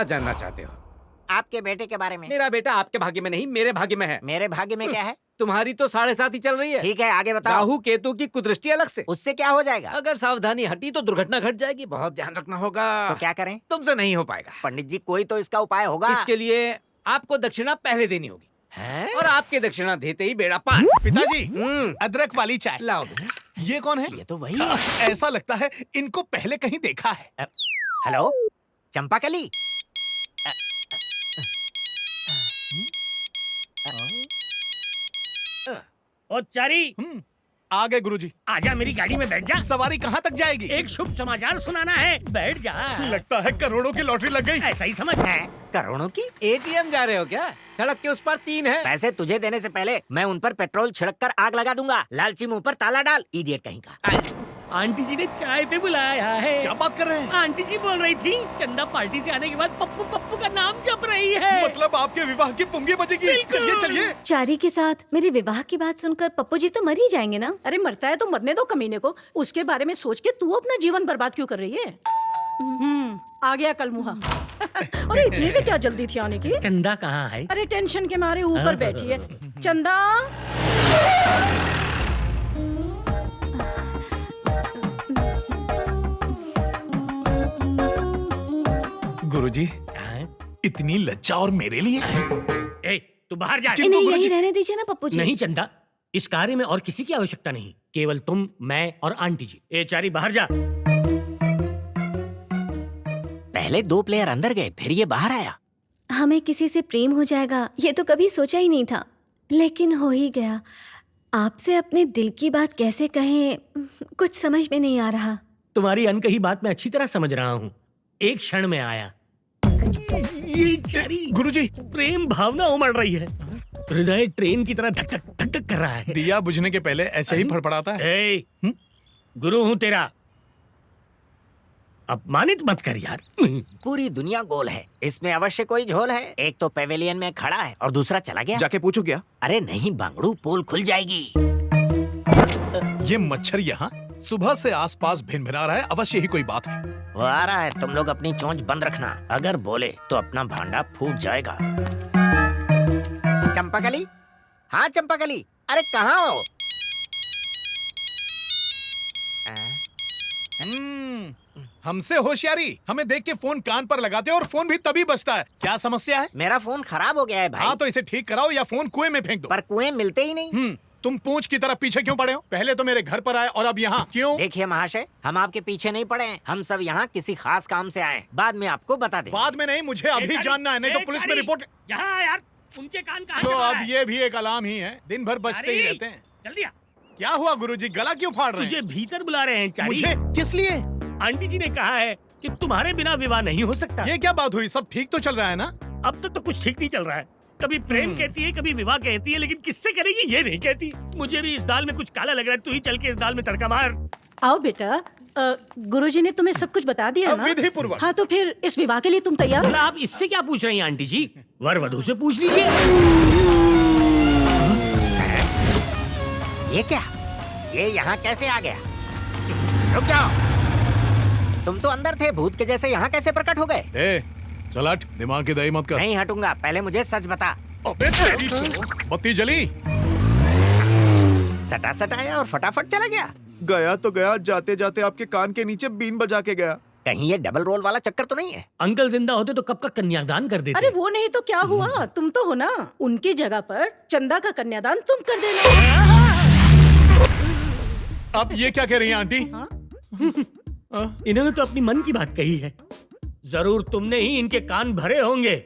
क्या जानना चाहते हो? आपके बेटे के बारे में। मेरा बेटा आपके भाग्य में नहीं, मेरे भाग्य में है। मेरे भाग्य में क्या है? तुम्हारी तो 7.5 ही चल रही है। ठीक है, आगे बताओ। राहु केतु की कुदृष्टि अलग से। उससे क्या हो जाएगा? अगर सावधानी हटी तो दुर्घटना घट जाएगी, बहुत ध्यान रखना होगा। तो क्या करें? तुमसे नहीं हो पाएगा। पंडित जी, कोई तो इसका उपाय होगा। इसके लिए आपको दक्षिणा पहले देनी होगी हैं? और आपके दक्षिणा देते ही बेड़ा पार। पिताजी, अदरक वाली चाय लाओ। ये कौन है? ये तो वही है। ऐसा लगता है इनको पहले कहीं देखा है। हेलो, चंपाकली। ओ चारी, आ गए गुरुजी। आजा मेरी गाड़ी में बैठ जा। सवारी कहाँ तक जाएगी? एक शुभ समाचार सुनाना है, बैठ जा। लगता है करोड़ों की लॉटरी लग गई। ऐसा ही समझ। हैं? करोड़ों की? एटीएम जा रहे हो क्या? सड़क के उस पर 3 है। पैसे तुझे देने से पहले मैं उन पर पेट्रोल छिड़क कर आग लगा दूंगा। लालची मुंह पर ताला डाल, इडियट कहीं का। आंटी जी ने चाय पे बुलाया है। क्या बात कर रहे हैं? आंटी जी बोल रही थी चंदा पार्टी से आने के बाद पप्पू पप्पू का नाम जप रही है। मतलब आपके विवाह की पुंगी बजेगी। बिल्कुल। चलिए चलिए। चारी के साथ मेरे विवाह की बात सुनकर पप्पू जी तो मर ही जाएंगे ना। अरे मरता है तो मरने दो कमीने को, उसके बारे में सोच के तू अपना जीवन बर्बाद क्यों कर रही है? आ गया कल मुहा। अरे इतनी भी क्या जल्दी थी आने की? चंदा कहाँ है? अरे टेंशन के मारे ऊपर बैठी है। चंदा, गुरुजी, इतनी लज्जा और मेरे लिए? ए, तू बाहर जा। इन्हें यही रहने दीजिए ना पप्पू जी। नहीं चंदा, इस कार्य में और किसी की आवश्यकता नहीं, केवल तुम, मैं और आंटी जी। ए चारी बाहर जा। पहले 2 प्लेयर अंदर गए, फिर ये बाहर आया। हमें किसी से प्रेम हो जाएगा ये तो कभी सोचा ही नहीं था, लेकिन हो ही गया। आपसे अपने दिल की बात कैसे कहें, कुछ समझ में नहीं आ रहा। तुम्हारी अनकही बात मैं अच्छी तरह समझ रहा हूँ, एक क्षण में आया। ये चारी, गुरुजी, प्रेम भावना उमड़ रही है, हृदय ट्रेन की तरह धक धक धक धक कर रहा है। दिया बुझने के पहले ऐसे ही फड़फड़ाता है। ए, गुरु हूँ तेरा, अपमानित मत कर यार। पूरी दुनिया गोल है, इसमें अवश्य कोई झोल है। एक तो पेवेलियन में खड़ा है और दूसरा चला गया। जाके पूछो क्या? अरे नहीं बांगड़ू, पोल खुल जाएगी। ये मच्छर यहाँ सुबह से आसपास भिनभिना रहा है, अवश्य ही कोई बात है। वो आ रहा है, तुम लोग अपनी चोंच बंद रखना, अगर बोले तो अपना भांडा फूट जाएगा। चंपाकली, हाँ चंपाकली, अरे कहाँ हो? हमसे होशियारी, हमें देख के फोन कान पर लगाते हो और फोन भी तभी बजता है। क्या समस्या है? मेरा फोन खराब हो गया है भाई। हाँ तो इसे ठीक कराओ या फोन कुएं में फेंक दो। पर कुएं मिलते ही नहीं। तुम पूंछ की तरफ पीछे क्यों पड़े हो? पहले तो मेरे घर पर आए और अब यहाँ क्यों? देखिए महाशय, हम आपके पीछे नहीं पड़े हैं, हम सब यहाँ किसी खास काम से आए, बाद में आपको बता दें। बाद में नहीं, मुझे अभी जानना है, नहीं तो पुलिस में रिपोर्ट। यहाँ यार, उनके कान कहाँ तो चला अब है? ये भी एक अलार्म ही है, दिन भर बजते ही रहते हैं। जल्दी आ। क्या हुआ गुरुजी, गला क्यों फाड़ रहे तुझे हैं? भीतर बुला रहे हैं चारी। मुझे किस लिए? आंटी जी ने कहा है कि तुम्हारे बिना विवाह नहीं हो सकता। ये क्या बात हुई? सब ठीक तो चल रहा है ना? अब तक तो कुछ ठीक नहीं चल रहा है, कभी प्रेम कहती है, कभी विवाह कहती है, लेकिन किससे करेगी ये नहीं कहती। मुझे भी इस दाल में कुछ काला लग रहा है, तू ही चल के इस दाल में तड़का मार। आओ बेटा, गुरुजी ने तुम्हें सब कुछ बता दिया ना? विधि पूर्वक। हाँ तो फिर इस विवाह के लिए तुम तैयार हो? भला आप इससे क्या पूछ रही हैं आंटी जी? वर वधू से पूछ लीजिए। ये क्या? ये यहाँ कैसे आ गया? रुक जाओ, तुम तो अंदर थे, भूत के जैसे यहाँ कैसे प्रकट हो गए? ए, चल हट, दिमाग की दही मत कर। नहीं हटूंगा, पहले मुझे सच बता। अबे तेरी तो, बत्ती जली। सटा सटाया और फटाफट चला गया। गया तो गया, जाते जाते आपके कान के नीचे बीन बजा के गया। कहीं ये डबल रोल वाला चक्कर तो नहीं है? अंकल जिंदा होते तो कब का कन्यादान कर देते। अरे वो नहीं तो क्या हुआ, तुम तो हो ना, उनकी जगह पर चंदा का कन्यादान तुम कर देना। अब ये क्या कह रही हैं आंटी? इन्होंने तो अपनी मन की बात कही है, जरूर तुमने ही इनके कान भरे होंगे।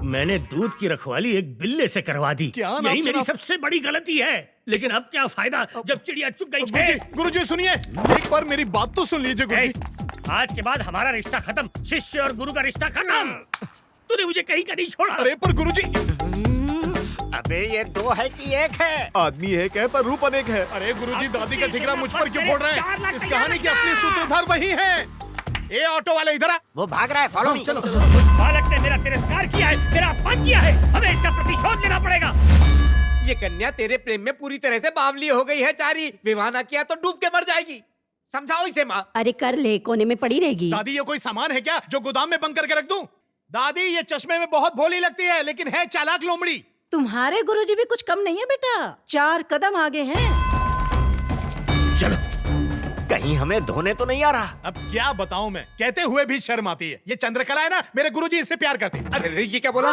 मैंने दूध की रखवाली एक बिल्ले से करवा दी, क्या नाम यही मेरी सुना? सबसे बड़ी गलती है। लेकिन अब क्या फायदा जब चिड़िया चुग गई गुरुजी, है। गुरुजी सुनिए, एक बार मेरी बात तो सुन लीजिए ए, गुरुजी। आज के बाद हमारा रिश्ता खत्म, शिष्य और गुरु का रिश्ता खत्म। तूने मुझे कहीं का नहीं छोड़ा। अरे पर गुरुजी, अबे ये 2 है कि 1 है? आदमी एक है पर रूप अनेक है। अरे गुरुजी, दादी का ठिकरा मुझ पर क्यों फोड़ रहे हैं? इस कहानी के असली सूत्रधार वही हैं। ए ऑटो वाले इधर आ। वो भाग रहा है, फॉलो मी। चलो चलो। बालक ने मेरा तिरस्कार किया है, मेरा अपमान किया है, हमें इसका प्रतिशोध लेना पड़ेगा। ये कन्या तेरे प्रेम में पूरी तरह से बावली हो गई है चारी। विवाह ना किया तो डूब के मर जाएगी, समझाओ इसे माँ। अरे कर ले, कोने में पड़ी रहेगी। दादी ये कोई सामान है क्या जो गोदाम में बंद करके रख दूं? दादी ये चश्मे में बहुत भोली लगती है लेकिन है चालाक लोमड़ी। तुम्हारे गुरुजी भी कुछ कम नहीं है बेटा, 4 कदम आगे हैं। चलो कहीं हमें धोने तो नहीं आ रहा। अब क्या बताऊं मैं, कहते हुए भी शर्म आती है। ये चंद्रकला है ना, मेरे गुरुजी इससे प्यार करते हैं। अरे ऋषि क्या बोला?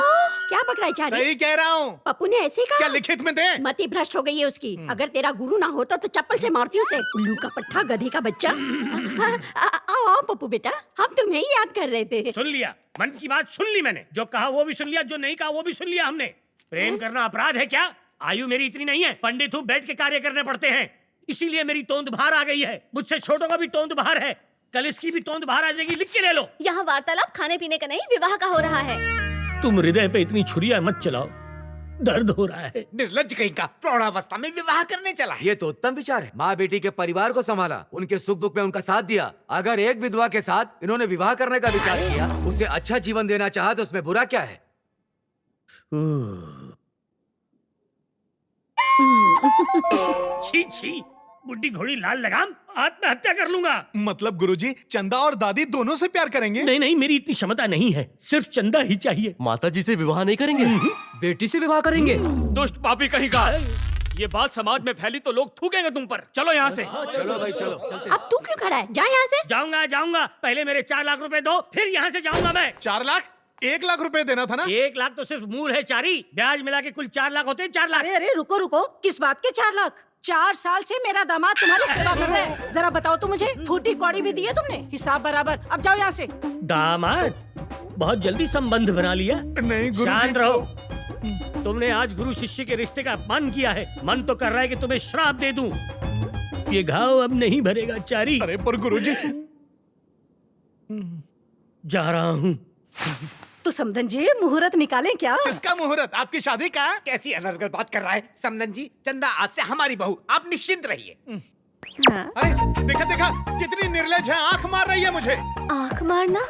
क्या पकड़ा है चारी? सही कह रहा हूँ। पप्पू ने ऐसे क्या कहा? लिखित में दे? मति भ्रष्ट हो गई है उसकी। अगर तेरा गुरु ना होता तो चप्पल से मारती उसे। उल्लू का पट्टा, गधे का बच्चा। आओ आओ पप्पू बेटा, हम तुम्हें ही याद कर रहे थे। सुन लिया, मन की बात सुन ली मैंने। जो कहा वो भी सुन लिया, जो नहीं कहा वो भी सुन लिया हमने। प्रेम करना अपराध है क्या? आयु मेरी इतनी नहीं है, पंडित हूँ, बैठ के कार्य करने पड़ते हैं। इसीलिए मेरी तोंद बाहर आ गई है। मुझसे छोटों का भी तोंद बाहर है, कल इसकी भी तोंद बाहर आ जाएगी। लिख के ले लो। यहाँ वार्तालाप खाने पीने का नहीं, विवाह का हो रहा है। तुम हृदय पे इतनी छुरियां मत चलाओ, दर्द हो रहा है। निर्लज्ज कहीं का, प्रौढ़ावस्था में विवाह करने चला है। ये तो उत्तम विचार है। माँ बेटी के परिवार को संभाला, उनके सुख दुख में उनका साथ दिया। अगर एक विधवा के साथ इन्होंने विवाह करने का विचार किया, उसे अच्छा जीवन देना चाहा तो उसमें बुरा क्या है? छी छी, बुड्ढी घोड़ी लाल लगाम, आत्महत्या कर लूंगा। मतलब गुरुजी चंदा और दादी दोनों से प्यार करेंगे? नहीं नहीं, मेरी इतनी क्षमता नहीं है, सिर्फ चंदा ही चाहिए। माता जी से विवाह नहीं करेंगे, बेटी से विवाह करेंगे। दुष्ट पापी कहीं का। ये बात समाज में फैली तो लोग थूकेंगे तुम पर। चलो यहाँ से। चलो भाई चलो। अब तू क्यों खड़ा है? जा यहाँ से। जाऊंगा जाऊंगा, पहले मेरे 4 लाख रुपए दो, फिर यहाँ से जाऊंगा मैं। 4 लाख? 1 लाख रुपए देना था ना? 1 लाख तो सिर्फ मूल है चारी, ब्याज मिला के कुल 4 लाख होते हैं। 4 लाख। अरे अरे रुको रुको, किस बात के 4 लाख? 4 साल से मेरा दामाद तुम्हारी सेवा कर रहा है। जरा बताओ तो मुझे, फूटी कौड़ी भी दी है तुमने? हिसाब बराबर। अब जाओ यहाँ से। दामाद? बहुत जल्दी संबंध बना लिया। नहीं गुरुजी। शांत रहो। तुमने आज गुरु शिष्य के रिश्ते का अपमान किया है। मन तो कर रहा है कि तुम्हें श्राप दे दूं। ये घाव अब नहीं भरेगा चारी। अरे पर गुरुजी। जा रहा हूँ। तो समधन जी मुहूर्त निकालें क्या? किसका मुहूर्त? आपकी शादी का? कैसी अनर्गल बात कर रहा है समनन जी। चंदा आज से हमारी बहू, आप निश्चिंत रहिए। हाँ? अरे देखा देखा, कितनी निर्लज है, आंख मार रही है मुझे। आँख मारना,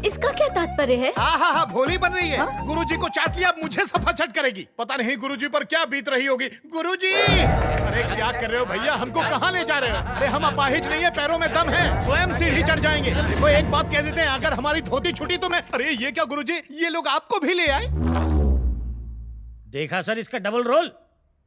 इसका क्या तात्पर्य है? हाँ, भोली बन रही है। गुरुजी को चाट लिया, अब मुझे सफाचट करेगी। पता नहीं गुरुजी पर क्या बीत रही होगी। गुरुजी! अरे क्या कर रहे हो भैया, हमको कहाँ ले जा रहे हो? अरे हम अपाहिज नहीं है, पैरों में दम है, स्वयं सीढ़ी चढ़ जाएंगे। देखो एक बात कह देते हैं, अगर हमारी धोती छूटी तो मैं। अरे ये क्या गुरुजी, ये लोग आपको भी ले आए? देखा सर इसका डबल रोल।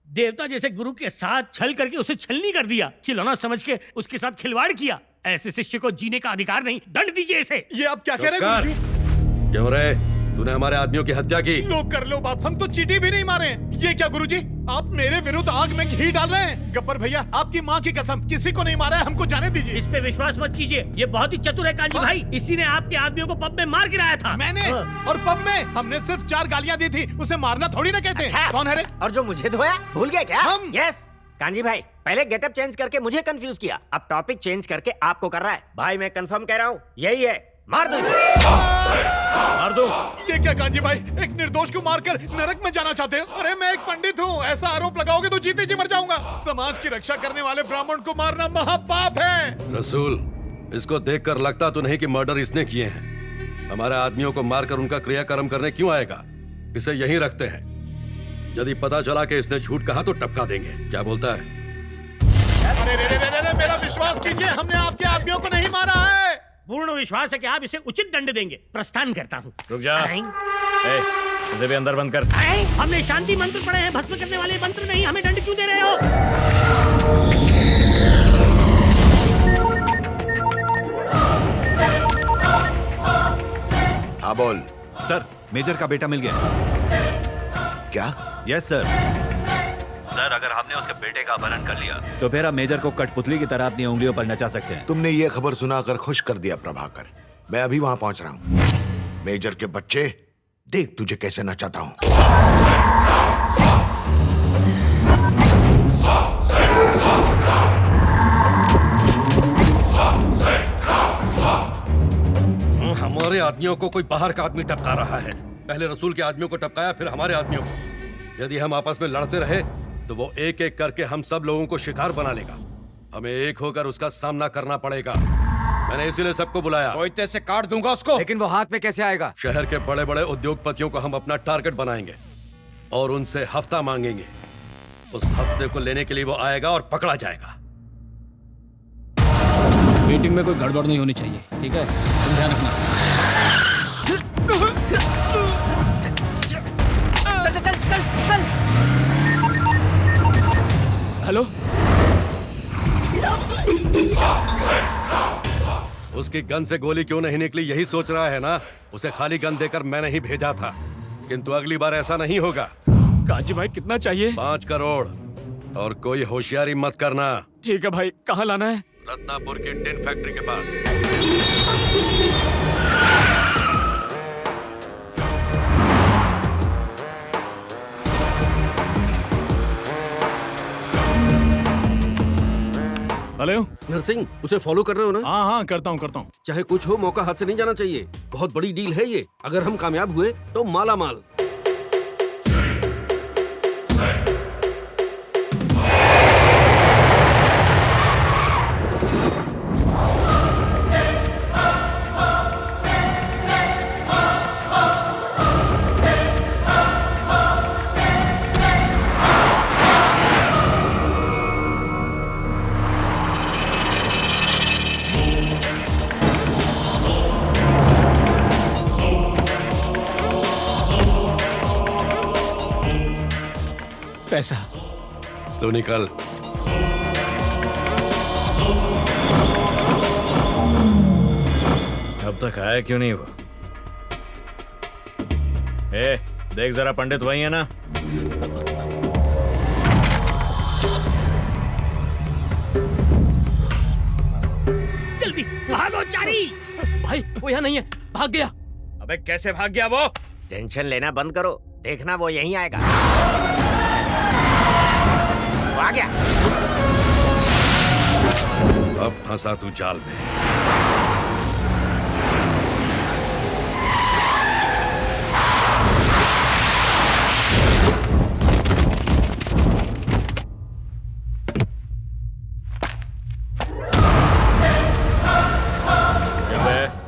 देवता जैसे गुरु के साथ छल करके उसे छलनी कर दिया, खिलौना समझ के उसके साथ खिलवाड़ किया। ऐसे शिष्य को जीने का अधिकार नहीं, दंड दीजिए इसे। ये आप क्या कह रहे हैं गुरुजी? क्यों रे, तूने हमारे आदमियों की हत्या की? लो कर लो बाप, हम तो चीटी भी नहीं मारे। ये क्या गुरुजी, आप मेरे विरुद्ध आग में घी डाल रहे हैं? गब्बर भैया, आपकी माँ की कसम, किसी को नहीं मारा है, हमको जाने दीजिए। इस पे विश्वास मत कीजिए, ये बहुत ही चतुर है कांजी भाई। इसी ने आपके आदमियों को पब में मार गिराया था। मैंने? और पब में हमने सिर्फ 4 गालियाँ दी थी, उसे मारना थोड़ी ना कहते। अच्छा। कौन है रे? और जो मुझे धोया, भूल गया क्या? हम? यस कांजी भाई, पहले गेटअप चेंज करके मुझे कंफ्यूज किया, अब टॉपिक चेंज करके आपको कर रहा है। भाई मैं कंफर्म कह रहा हूँ, यही है। मार दो इसे। मार दो। ये क्या कांजी भाई, एक निर्दोष को मारकर नरक में जाना चाहते हो? अरे मैं एक पंडित हूँ, ऐसा आरोप लगाओगे तो जीते जी मर जाऊंगा। समाज की रक्षा करने वाले ब्राह्मण को मारना महापाप है। रसूल, इसको देखकर लगता तो नहीं कि मर्डर इसने किए हैं। हमारे आदमियों को मारकर उनका क्रियाकर्म करने क्यों आएगा? इसे यहीं रखते हैं, यदि पता चला कि इसने झूठ कहा तो टपका देंगे। क्या बोलता है? अरे रे रे रे रे, मेरा विश्वास कीजिए, हमने आपके आदमियों को नहीं मारा है। पूर्ण विश्वास है कि आप इसे उचित दंड देंगे। प्रस्थान करता हूँ। रुक जा। इसे भी अंदर बंद कर। हमने शांति मंत्र पढ़े हैं, भस्म करने वाले मंत्र नहीं। हमें दंड क्यों दे रहे हो? हाँ बोल। सर, मेजर का बेटा मिल गया। क्या? Yes sir. सर, अगर हमने उसके बेटे का अपहरण कर लिया तो फिर आप मेजर को कठपुतली की तरह अपनी उंगलियों पर नचा सकते हैं। तुमने ये खबर सुनाकर खुश कर दिया प्रभाकर। मैं अभी वहां पहुंच रहा हूं। मेजर के बच्चे, देख तुझे कैसे नचाता हूं। हमारे आदमियों को कोई बाहर का आदमी टपका रहा है। पहले रसूल के आदमियों को टपकाया, फिर हमारे आदमियों को। यदि हम आपस में लड़ते रहे तो वो एक एक करके हम सब लोगों को शिकार बना लेगा। हमें एक होकर उसका सामना करना पड़ेगा। मैंने इसीलिए सबको बुलाया। कोयते से काट दूंगा उसको। लेकिन वो हाथ में कैसे आएगा? शहर के बड़े बड़े उद्योगपतियों को हम अपना टारगेट बनाएंगे और उनसे हफ्ता मांगेंगे। उस हफ्ते को लेने के लिए वो आएगा और पकड़ा जाएगा। मीटिंग में कोई गड़बड़ नहीं होनी चाहिए, ठीक है? तुम ध्यान रखना। हेलो। उसकी गन से गोली क्यों नहीं निकली यही सोच रहा है ना? उसे खाली गन देकर मैं नहीं भेजा था, किंतु अगली बार ऐसा नहीं होगा। काजी भाई कितना चाहिए? 5 करोड़। और कोई होशियारी मत करना। ठीक है भाई, कहाँ लाना है? रत्नापुर की टिन फैक्ट्री के पास। हेलो नरसिंह, उसे फॉलो कर रहे हो ना? हाँ हाँ करता हूँ। चाहे कुछ हो, मौका हाथ से नहीं जाना चाहिए। बहुत बड़ी डील है ये। अगर हम कामयाब हुए तो माला माल। पैसा तो निकल। अब तक आया क्यों नहीं वो? देख जरा, पंडित वही है ना? जल्दी भागो चारी। भाई वो यहाँ नहीं है, भाग गया। अबे कैसे भाग गया वो? टेंशन लेना बंद करो, देखना वो यहीं आएगा। वो आ गया। अब फंसा तू जाल में।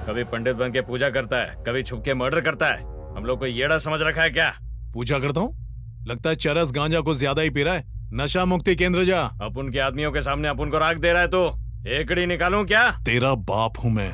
कभी पंडित बन के पूजा करता है, कभी छुप के मर्डर करता है। हम लोग को येड़ा समझ रखा है क्या? पूजा करता हूँ? लगता है चरस गांजा को ज्यादा ही पी रहा है। नशा मुक्ति केंद्र जा। अपन के आदमियों के सामने अपन को राख दे रहा है तो एकड़ी निकालूं क्या? तेरा बाप हूँ मैं।